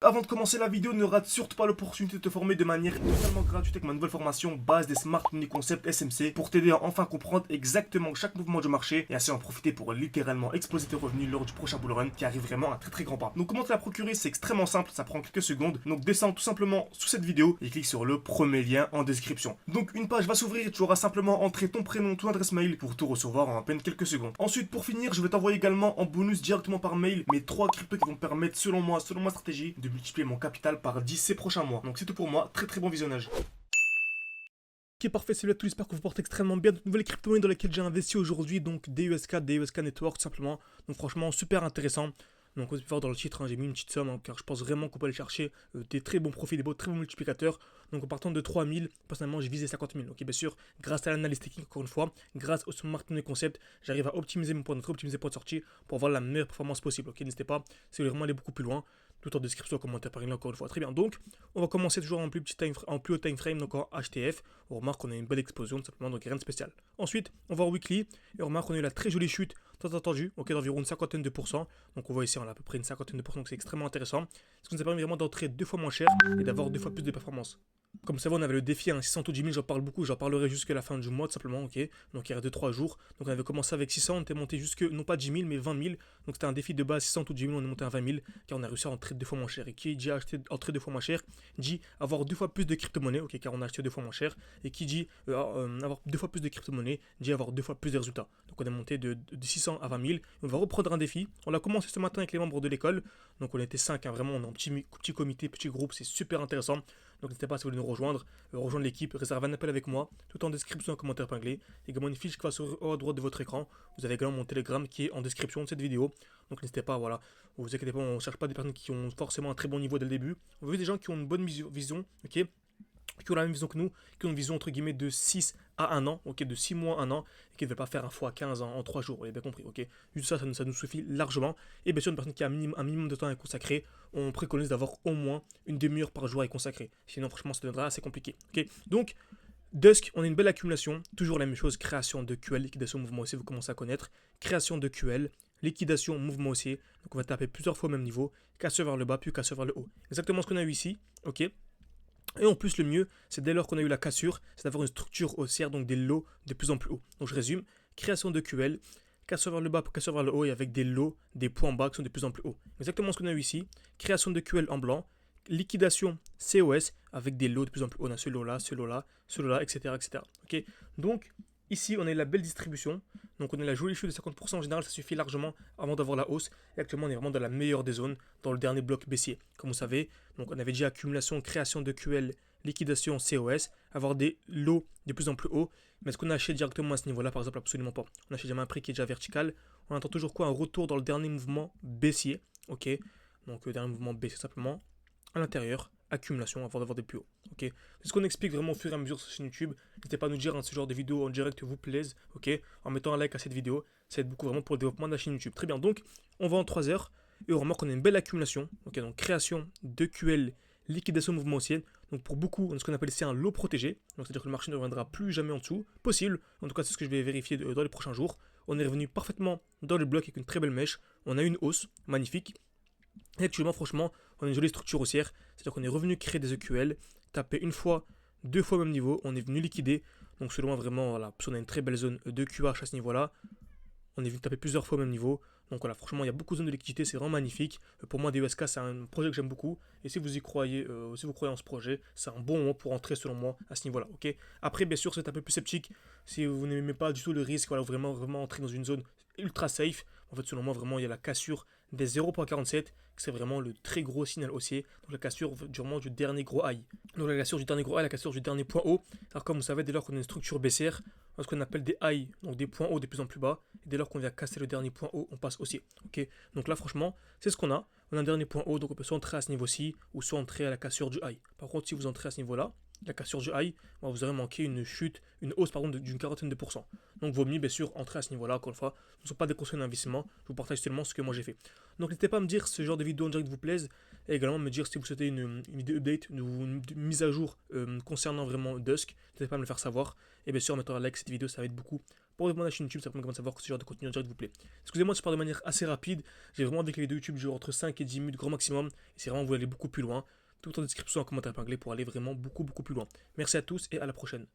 avant de commencer la vidéo, ne rate surtout pas l'opportunité de te former de manière totalement gratuite avec ma nouvelle formation base des Smart Money Concept SMC pour t'aider à enfin comprendre exactement chaque mouvement du marché et ainsi en profiter pour littéralement exploser tes revenus lors du prochain bull run qui arrive vraiment à très grand pas. Donc comment te la procurer, c'est extrêmement simple, ça prend quelques secondes. Donc descends tout simplement sous cette vidéo et clique sur le premier lien en description. Donc une page va s'ouvrir et tu auras simplement entré ton prénom, ton adresse mail pour tout recevoir en à peine quelques secondes. Ensuite, pour finir, je vais t'envoyer également en bonus directement par mail mes 3 cryptos qui vont me permettre selon moi, selon ma stratégie, de multiplier mon capital par 10 ces prochains mois. Donc c'est tout pour moi, très bon visionnage. Ok, parfait, salut à tous, j'espère que vous portez extrêmement bien. De nouvelles crypto-monnaies dans lesquelles j'ai investi aujourd'hui, donc DUSK Network tout simplement. Donc franchement, super intéressant. Donc, vous pouvez voir dans le titre, j'ai mis une petite somme, car je pense vraiment qu'on peut aller chercher des très bons profits, très bons multiplicateurs. Donc, en partant de 3000, personnellement, j'ai visé 50 000. Ok, bien sûr, grâce à l'analyse technique, encore une fois, grâce au Smart Money Concept, j'arrive à optimiser mon point d'entrée, optimiser mon point de sortie pour avoir la meilleure performance possible. Ok, n'hésitez pas, si vous voulez vraiment aller beaucoup plus loin, tout en description, en commentaire par là, encore une fois. Très bien, donc, on va commencer toujours en plus haut time frame, donc en HTF. On remarque qu'on a une belle explosion, tout simplement, donc rien de spécial. Ensuite, on va en weekly, et on remarque qu'on a eu la très jolie chute, tant attendu, ok, d'environ une cinquantaine de pourcents. Donc on voit ici, on a à peu près une cinquantaine de pourcents, donc c'est extrêmement intéressant. Ce qui nous a permis vraiment d'entrer 2 fois moins cher et d'avoir 2 fois plus de performance. Comme vous savez, on avait le défi 610 000, j'en parle beaucoup, j'en parlerai jusqu'à la fin du mois, tout simplement, ok. Donc il reste 2-3 jours. Donc on avait commencé avec 600, on était monté jusque, non pas 10 000, mais 20 000. Donc c'était un défi de base 600 ou 10 000, on est monté à 20 000, car on a réussi à entrer 2 fois moins cher. Et qui dit entrer 2 fois moins cher, dit avoir 2 fois plus de crypto-monnaies, ok, car on a acheté 2 fois moins cher. Et qui dit avoir 2 fois plus de crypto-monnaies, dit avoir 2 fois plus de résultats. Donc on est monté de 600 à 20 000. On va reprendre un défi. On l'a commencé ce matin avec les membres de l'école. Donc on était 5, hein, vraiment, on est en petit comité, petit groupe, c'est super intéressant. Donc n'hésitez pas si vous voulez nous rejoindre, rejoindre l'équipe, réservez un appel avec moi, tout en description, en commentaire épinglé. Également une fiche qui va sur haut à droite de votre écran. Vous avez également mon Telegram qui est en description de cette vidéo. Donc n'hésitez pas, voilà. Vous inquiétez pas, on ne cherche pas des personnes qui ont forcément un très bon niveau dès le début. On veut des gens qui ont une bonne vision, ok, qui ont la même vision que nous, qui ont une vision entre guillemets de 6 à 1 an, ok, de 6 mois à 1 an, et qui ne veulent pas faire un fois 15 en 3 jours, vous avez bien compris, ok. Juste ça, ça nous suffit largement. Et bien sûr, une personne qui a un minimum de temps à consacrer, on préconise d'avoir au moins une demi-heure par jour à y consacrer. Sinon, franchement, ça deviendra assez compliqué, ok. Donc, Dusk, on a une belle accumulation, toujours la même chose, création de QL, liquidation, mouvement haussier, vous commencez à connaître, création de QL, liquidation, mouvement haussier, donc on va taper plusieurs fois au même niveau, casseur vers le bas, puis casseur vers le haut. Exactement ce qu'on a eu ici, ok. Et en plus, le mieux, c'est dès lors qu'on a eu la cassure, c'est d'avoir une structure haussière, donc des lots de plus en plus hauts. Donc je résume, création de QL, casseur vers le bas, casseur vers le haut, et avec des lots, des points bas qui sont de plus en plus hauts. Exactement ce qu'on a eu ici, création de QL en blanc, liquidation COS, avec des lots de plus en plus hauts. On a ce lot-là, ce lot-là, ce lot-là, etc. etc. Okay, donc, ici, on a la belle distribution. Donc, on a la jolie chute de 50%. En général, ça suffit largement avant d'avoir la hausse. Et actuellement, on est vraiment dans la meilleure des zones, dans le dernier bloc baissier. Comme vous savez, donc on avait dit accumulation, création de QL, liquidation, COS, avoir des lots de plus en plus hauts. Mais est-ce qu'on a acheté directement à ce niveau-là, par exemple? Absolument pas. On achète jamais un prix qui est déjà vertical. On attend toujours quoi? Un retour dans le dernier mouvement baissier. Ok, donc le dernier mouvement baissier simplement. À l'intérieur, accumulation avant d'avoir des plus hauts. Okay, c'est ce qu'on explique vraiment au fur et à mesure sur cette chaîne YouTube. N'hésitez pas à nous dire ce genre de vidéo en direct vous plaise, ok, en mettant un like à cette vidéo. Ça aide beaucoup vraiment pour le développement de la chaîne YouTube. Très bien, donc on va en 3 heures et on remarque qu'on a une belle accumulation. Ok, donc création de QL, liquidation mouvement haussier. Donc pour beaucoup, on a ce qu'on appelle ici un lot protégé. Donc c'est-à-dire que le marché ne reviendra plus jamais en dessous. Possible, en tout cas c'est ce que je vais vérifier dans les prochains jours. On est revenu parfaitement dans le bloc avec une très belle mèche. On a une hausse magnifique. Et actuellement, franchement, on a une jolie structure haussière. C'est-à-dire qu'on est revenu créer des EQL, taper une fois, 2 fois au même niveau. On est venu liquider. Donc, selon moi, vraiment, voilà, on a une très belle zone de QH à ce niveau-là. On est venu taper plusieurs fois au même niveau. Donc voilà, franchement, il y a beaucoup de zones de liquidité, c'est vraiment magnifique. Pour moi, DUSK, c'est un projet que j'aime beaucoup. Et si vous y croyez, si vous croyez en ce projet, c'est un bon moment pour entrer, selon moi, à ce niveau-là. Ok. Après, bien sûr, c'est un peu plus sceptique. Si vous n'aimez pas du tout le risque, voilà, vraiment entrer dans une zone ultra safe. En fait, selon moi, vraiment, il y a la cassure des 0.47, c'est vraiment le très gros signal haussier. Donc la cassure durement du dernier gros high. Donc la cassure du dernier gros high, la cassure du dernier point haut. Alors comme vous savez, dès lors qu'on a une structure baissière, on a ce qu'on appelle des highs, donc des points hauts de plus en plus bas. Et dès lors qu'on vient casser le dernier point haut, on passe haussier. Ok. Donc là, franchement, c'est ce qu'on a. On a un dernier point haut, donc on peut soit entrer à ce niveau-ci, ou soit entrer à la cassure du high. Par contre, si vous entrez à ce niveau-là, la cassure du high, vous aurez manqué une chute, une hausse pardon, d'une quarantaine de pourcents. Donc vaut mieux bien sûr entrer à ce niveau-là, encore une fois. Ce ne sont pas des conseils d'investissement, je vous partage seulement ce que moi j'ai fait. Donc n'hésitez pas à me dire si ce genre de vidéo en direct vous plaise, et également me dire si vous souhaitez une vidéo update, une mise à jour concernant vraiment Dusk. N'hésitez pas à me le faire savoir, et bien sûr en mettant un like cette vidéo, ça va être beaucoup pour ma chaîne YouTube, ça permet de savoir que ce genre de contenu en direct vous plaît. Excusez-moi de se parler de manière assez rapide, j'ai vraiment avec les vidéos YouTube, je entre 5 et 10 minutes grand maximum, et c'est vraiment vous allez beaucoup plus loin. Tout en description en commentaire épinglé pour aller vraiment beaucoup plus loin. Merci à tous et à la prochaine.